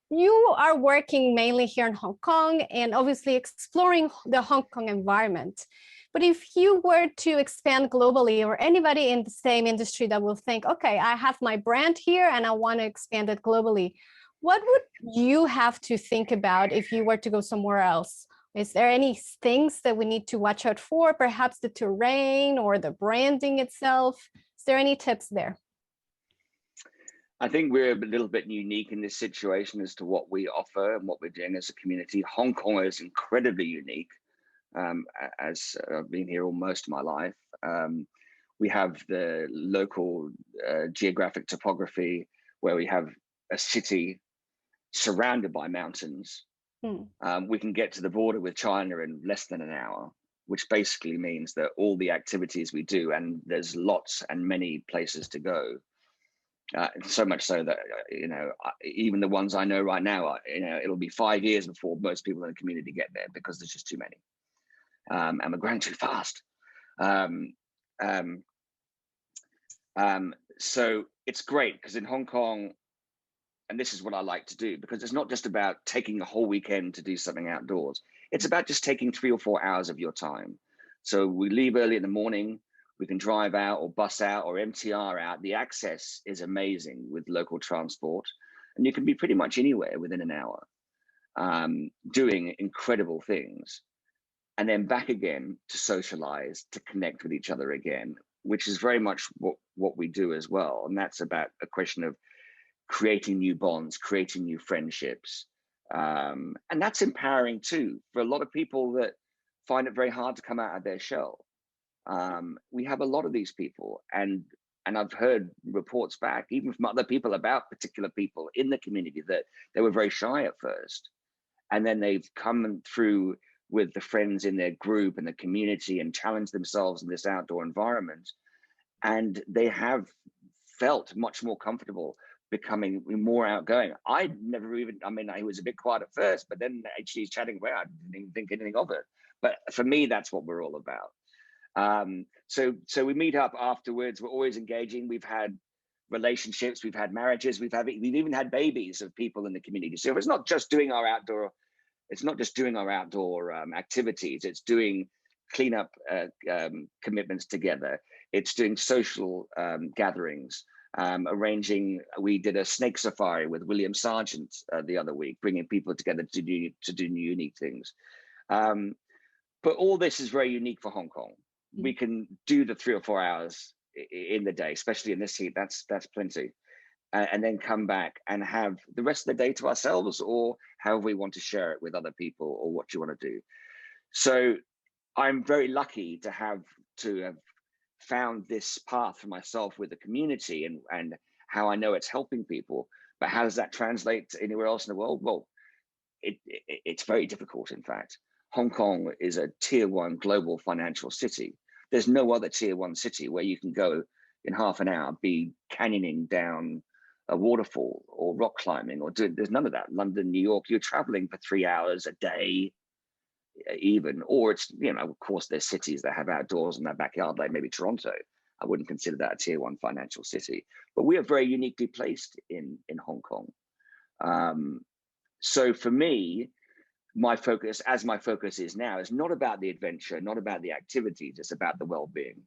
A: You are working mainly here in Hong Kong and obviously exploring the Hong Kong environment. But if you were to expand globally, or anybody in the same industry that will think, okay, I have my brand here and I want to expand it globally, what would you have to think about if you were to go somewhere else? Is there any things that we need to watch out for? Perhaps the terrain or the branding itself? Is there any tips there?
B: I think we're a little bit unique in this situation as to what we offer and what we're doing as a community. Hong Kong is incredibly unique, as I've been here all most of my life. We have the local geographic topography where we have a city surrounded by mountains. We can get to the border with China in less than an hour, which basically means that all the activities we do, and there's lots and many places to go. So much so that even the ones I know right now, it'll be 5 years before most people in the community get there because there's just too many, and we're growing too fast. So it's great because in Hong Kong, and this is what I like to do, because it's not just about taking a whole weekend to do something outdoors. It's about just taking 3 or 4 hours of your time. So we leave early in the morning. We can drive out or bus out or MTR out. The access is amazing with local transport, and you can be pretty much anywhere within an hour, doing incredible things, and then back again to socialize, to connect with each other again, which is very much what we do as well. And that's about a question of creating new bonds, creating new friendships. And that's empowering too, for a lot of people that find it very hard to come out of their shell. We have a lot of these people, and I've heard reports back even from other people about particular people in the community that they were very shy at first, and then they've come through with the friends in their group and the community and challenged themselves in this outdoor environment, and they have felt much more comfortable, becoming more outgoing. I was a bit quiet at first, but then actually chatting away, I didn't even think anything of it. But for me, that's what we're all about. So we meet up afterwards. We're always engaging. We've had relationships, we've had marriages, we've even had babies of people in the community. So it's not just doing our outdoor, activities. It's doing cleanup commitments together. It's doing social gatherings. We did a snake safari with William Sargent the other week, bringing people together to do unique things. But all this is very unique for Hong Kong. We can do the 3 or 4 hours in the day, especially in this heat. That's plenty. and then come back and have the rest of the day to ourselves, or however we want to share it with other people, or what you want to do. So I'm very lucky to have found this path for myself with the community, and how I know it's helping people. But how does that translate to anywhere else in the world? Well, it's very difficult. In fact, Hong Kong is a tier 1 global financial city. There's no other tier 1 city where you can go in half an hour, be canyoning down a waterfall or rock climbing, or there's none of that. London, New York, you're traveling for 3 hours a day, even, or it's, of course, there's cities that have outdoors in their backyard, like maybe Toronto. I wouldn't consider that a tier 1 financial city, but we are very uniquely placed in Hong Kong. So for me, my focus is now, is not about the adventure, not about the activities, it's about the well-being.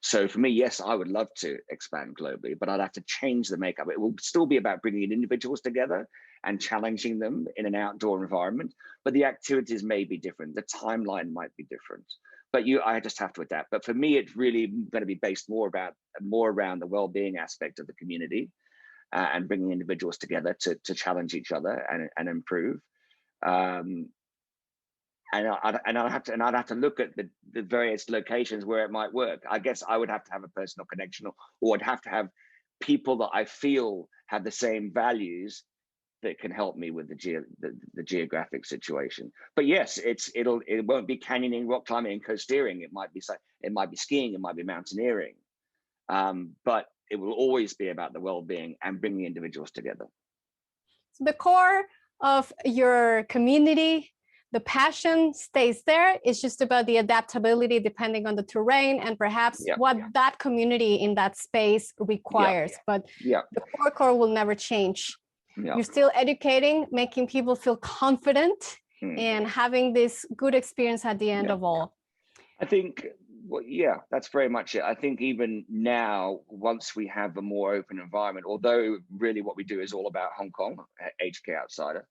B: So for me, yes, I would love to expand globally, but I'd have to change the makeup. It will still be about bringing individuals together and challenging them in an outdoor environment, but the activities may be different. The timeline might be different, but I just have to adapt. But for me, it's really going to be based more around the well-being aspect of the community, and bringing individuals together to challenge each other and improve. And I'd have to look at the various locations where it might work. I guess I would have to have a personal connection, or I'd have to have people that I feel have the same values that can help me with the geographic situation. But yes, it won't be canyoning, rock climbing, and coasteering. It might be skiing, it might be mountaineering, but it will always be about the well-being and bringing individuals together.
A: So the core of your community, the passion stays there. It's just about the adaptability depending on the terrain and perhaps what that community in that space requires. But the core will never change. You're still educating, making people feel confident, and having this good experience at the end of all.
B: I think, that's very much it. I think even now, once we have a more open environment, although really what we do is all about Hong Kong, HKOutsider,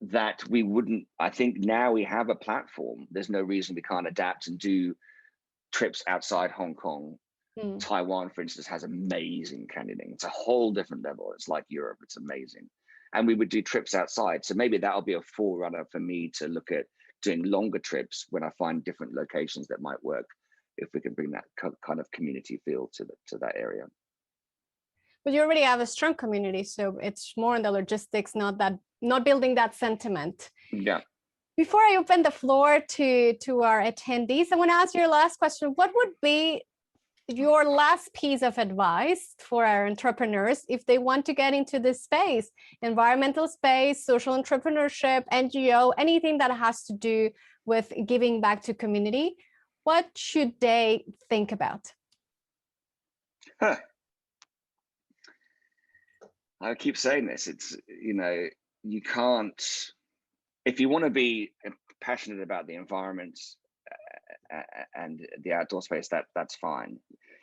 B: that we wouldn't, I think now we have a platform. There's no reason we can't adapt and do trips outside Hong Kong. Taiwan, for instance, has amazing canyoning. It's a whole different level. It's like Europe. It's amazing. And we would do trips outside. So maybe that'll be a forerunner for me to look at doing longer trips when I find different locations that might work, if we can bring that kind of community feel to that area.
A: But you already have a strong community, so it's more on the logistics, not building that sentiment.
B: Yeah.
A: Before I open the floor to our attendees, I want to ask your last question. What would be your last piece of advice for our entrepreneurs if they want to get into this space, environmental space, social entrepreneurship, NGO, anything that has to do with giving back to community? What should they think about?
B: I keep saying this, it's, you can't, if you want to be passionate about the environment and the outdoor space, that's fine.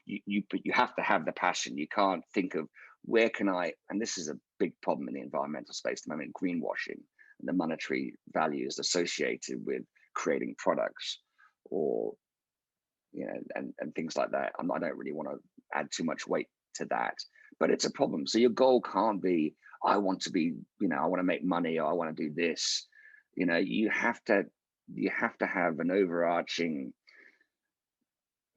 B: You have to have the passion. You can't think of where can I, and this is a big problem in the environmental space at the moment, greenwashing and the monetary values associated with creating products, or, and things like that. I don't really want to add too much weight to that, but it's a problem. So your goal can't be, I want to be, I want to make money, or I want to do this. You have to have an overarching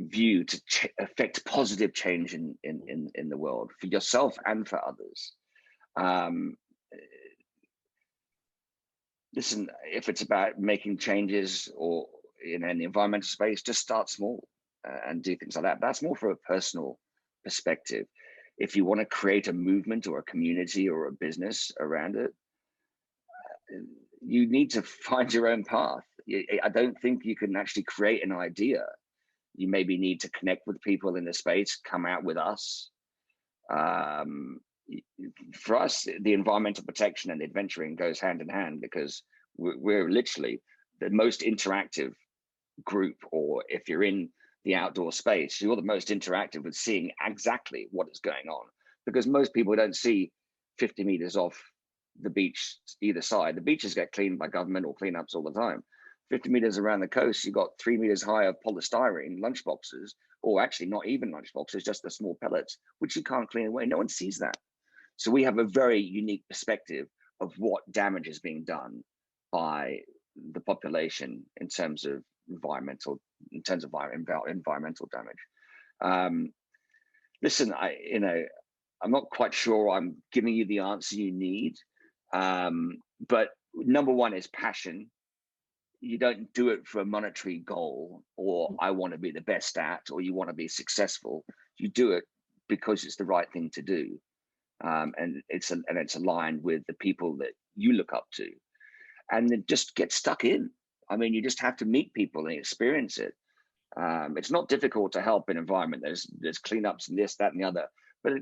B: view to affect positive change in the world, for yourself and for others. Listen, if it's about making changes or in the environmental space, just start small and do things like that. That's more from a personal perspective. If you want to create a movement or a community or a business around it, you need to find your own path. I don't think you can actually create an idea. You maybe need to connect with people in the space, come out with us. For us, the environmental protection and the adventuring goes hand in hand, because we're literally the most interactive group, or if you're in the outdoor space, you're the most interactive with seeing exactly what is going on, because most people don't see 50 meters off the beach either side. The beaches get cleaned by government or cleanups all the time. 50 meters around the coast, you've got 3 meters high of polystyrene lunchboxes or actually not even lunch boxes, just the small pellets, which you can't clean away. No one sees that. So we have a very unique perspective of what damage is being done by the population in terms of environmental damage. Listen, I'm not quite sure I'm giving you the answer you need, but number one is passion. You don't do it for a monetary goal, or I want to be the best at, or you want to be successful. You do it because it's the right thing to do, and it's aligned with the people that you look up to, and then just get stuck in. I mean, you just have to meet people and experience it. It's not difficult to help an environment. There's cleanups and this, that, and the other. But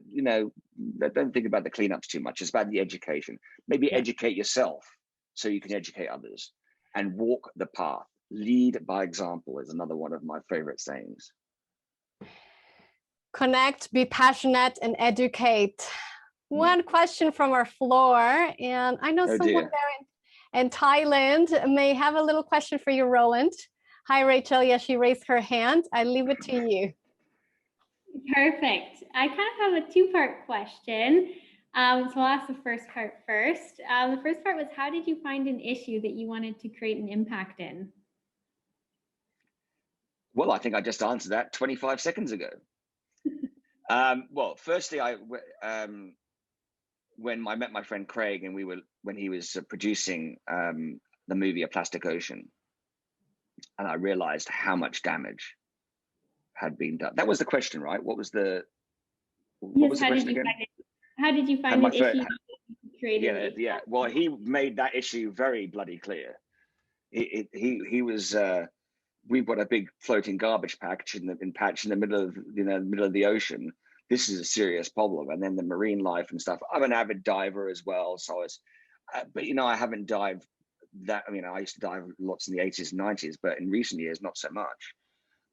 B: don't think about the cleanups too much. It's about the education. Maybe educate yourself so you can educate others, and walk the path. Lead by example is another one of my favorite sayings.
A: Connect, be passionate, and educate. One question from our floor, and I know someone there in Thailand may have a little question for you, Roland. Hi, Rachel. Yeah, she raised her hand. I leave it to you.
C: Perfect. I kind of have a two-part question. So I'll ask the first part first. The first part was, how did you find an issue that you wanted to create an impact in?
B: Well, I think I just answered that 25 seconds ago. Well, firstly, when I met my friend Craig, and when he was producing the movie A Plastic Ocean, and I realized how much damage had been done. That was the question, right? What was the question again?
C: How did you find an issue created?
B: Yeah. Well, he made that issue very bloody clear. He was. We've got a big floating garbage patch in the middle of the ocean. This is a serious problem. And then the marine life and stuff. I'm an avid diver as well, so but I haven't dived that. I mean, I used to dive lots in the 80s and 90s, but in recent years, not so much.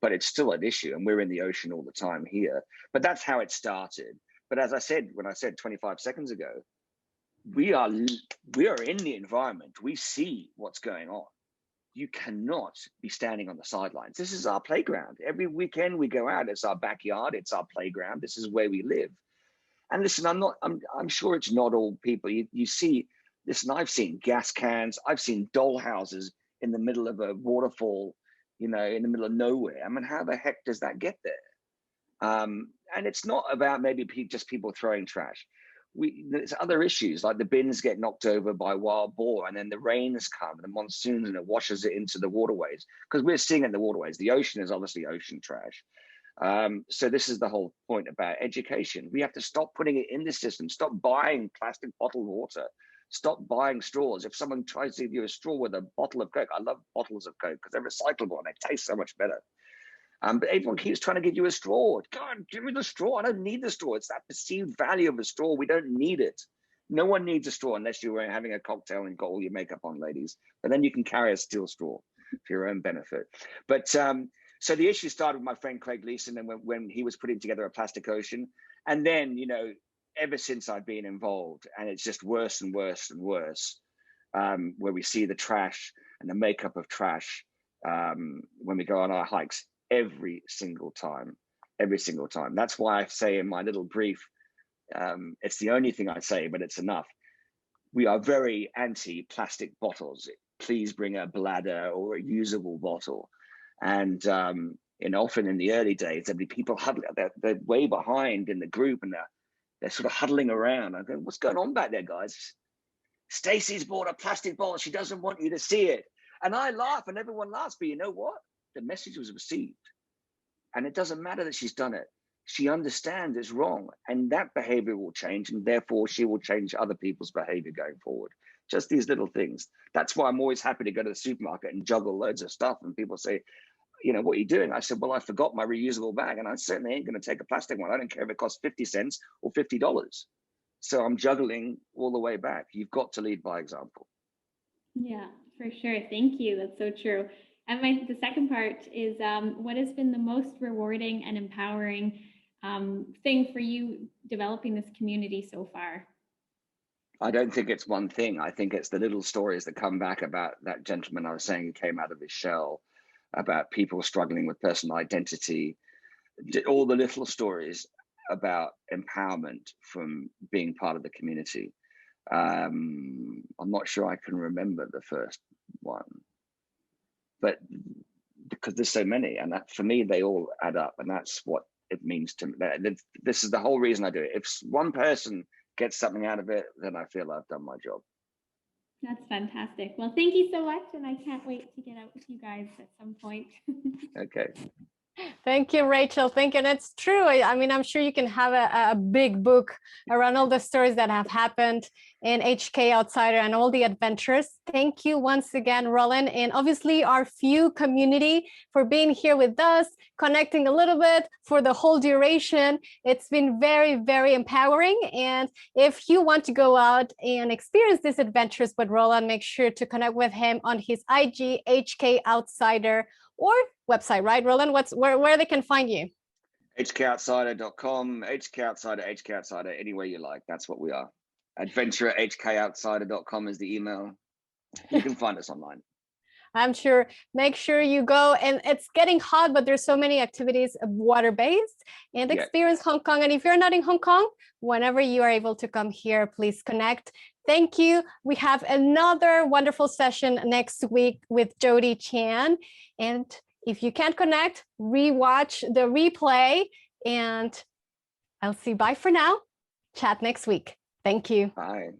B: But it's still an issue, and we're in the ocean all the time here. But that's how it started. But as I said, when I said 25 seconds ago, we are in the environment. We see what's going on. You cannot be standing on the sidelines. This is our playground. Every weekend we go out. It's our backyard. It's our playground. This is where we live. And listen, I'm sure it's not all people. You see, listen, I've seen gas cans. I've seen doll houses in the middle of a waterfall, in the middle of nowhere. I mean, how the heck does that get there? And it's not about maybe just people throwing trash. There's other issues, like the bins get knocked over by wild boar, and then the rains come and the monsoons, and it washes it into the waterways, because we're seeing it in the waterways. The ocean is obviously ocean trash. So this is the whole point about education. We have to stop putting it in the system. Stop buying plastic bottled water. Stop buying straws. If someone tries to give you a straw with a bottle of Coke, I love bottles of Coke because they're recyclable and they taste so much better. But everyone keeps trying to give you a straw. God, give me the straw. I don't need the straw. It's that perceived value of a straw. We don't need it. No one needs a straw unless you're having a cocktail and got all your makeup on, ladies. But then you can carry a steel straw for your own benefit. But so the issue started with my friend Craig Leeson, and when he was putting together A Plastic Ocean. And then, ever since I've been involved, and it's just worse and worse and worse, where we see the trash and the makeup of trash when we go on our hikes. Every single time. That's why I say in my little brief, it's the only thing I say, but it's enough. We are very anti-plastic bottles. Please bring a bladder or a usable bottle. And often in the early days, there'd be people huddling. They're way behind in the group, and they're sort of huddling around. I go, what's going on back there, guys? Stacey's bought a plastic bottle. She doesn't want you to see it. And I laugh, and everyone laughs. But you know what? The message was received, and it doesn't matter that she's done it. She understands it's wrong, and that behavior will change, and therefore she will change other people's behavior going forward. Just these little things. That's why I'm always happy to go to the supermarket and juggle loads of stuff. And people say, what are you doing? I said, well, I forgot my reusable bag, and I certainly ain't going to take a plastic one. I don't care if it costs 50 cents or $50. So I'm juggling all the way back. You've got to lead by example.
C: Yeah, for sure. Thank you. That's so true. And the second part is, what has been the most rewarding and empowering thing for you developing this community so far?
B: I don't think it's one thing. I think it's the little stories that come back about that gentleman I was saying who came out of his shell, about people struggling with personal identity, all the little stories about empowerment from being part of the community. I'm not sure I can remember the first one, but because there's so many, and that for me they all add up, and that's what it means to me. This is the whole reason I do it. If one person gets something out of it, then I feel I've done my job.
C: That's fantastic. Well, thank you so much, and I can't wait to get out with you guys at some point.
B: Okay.
A: Thank you, Rachel. Thank you. And it's true. I mean, I'm sure you can have a big book around all the stories that have happened in HKOutsider and all the adventures. Thank you once again, Roland, and obviously our few community for being here with us, connecting a little bit for the whole duration. It's been very, very empowering. And if you want to go out and experience these adventures with Roland, make sure to connect with him on his IG, HKOutsider, or website, right, Roland? Where they can find you?
B: HKOutsider.com, HKOutsider, anywhere you like. That's what we are. Adventure at HKOutsider.com is the email. You can find us online.
A: I'm sure. Make sure you go. And it's getting hot, but there's so many activities water-based and experience Hong Kong. And if you're not in Hong Kong, whenever you are able to come here, please connect. Thank you. We have another wonderful session next week with Jody Chan. And if you can't connect, rewatch the replay. And I'll say bye for now. Chat next week. Thank you.
B: Bye.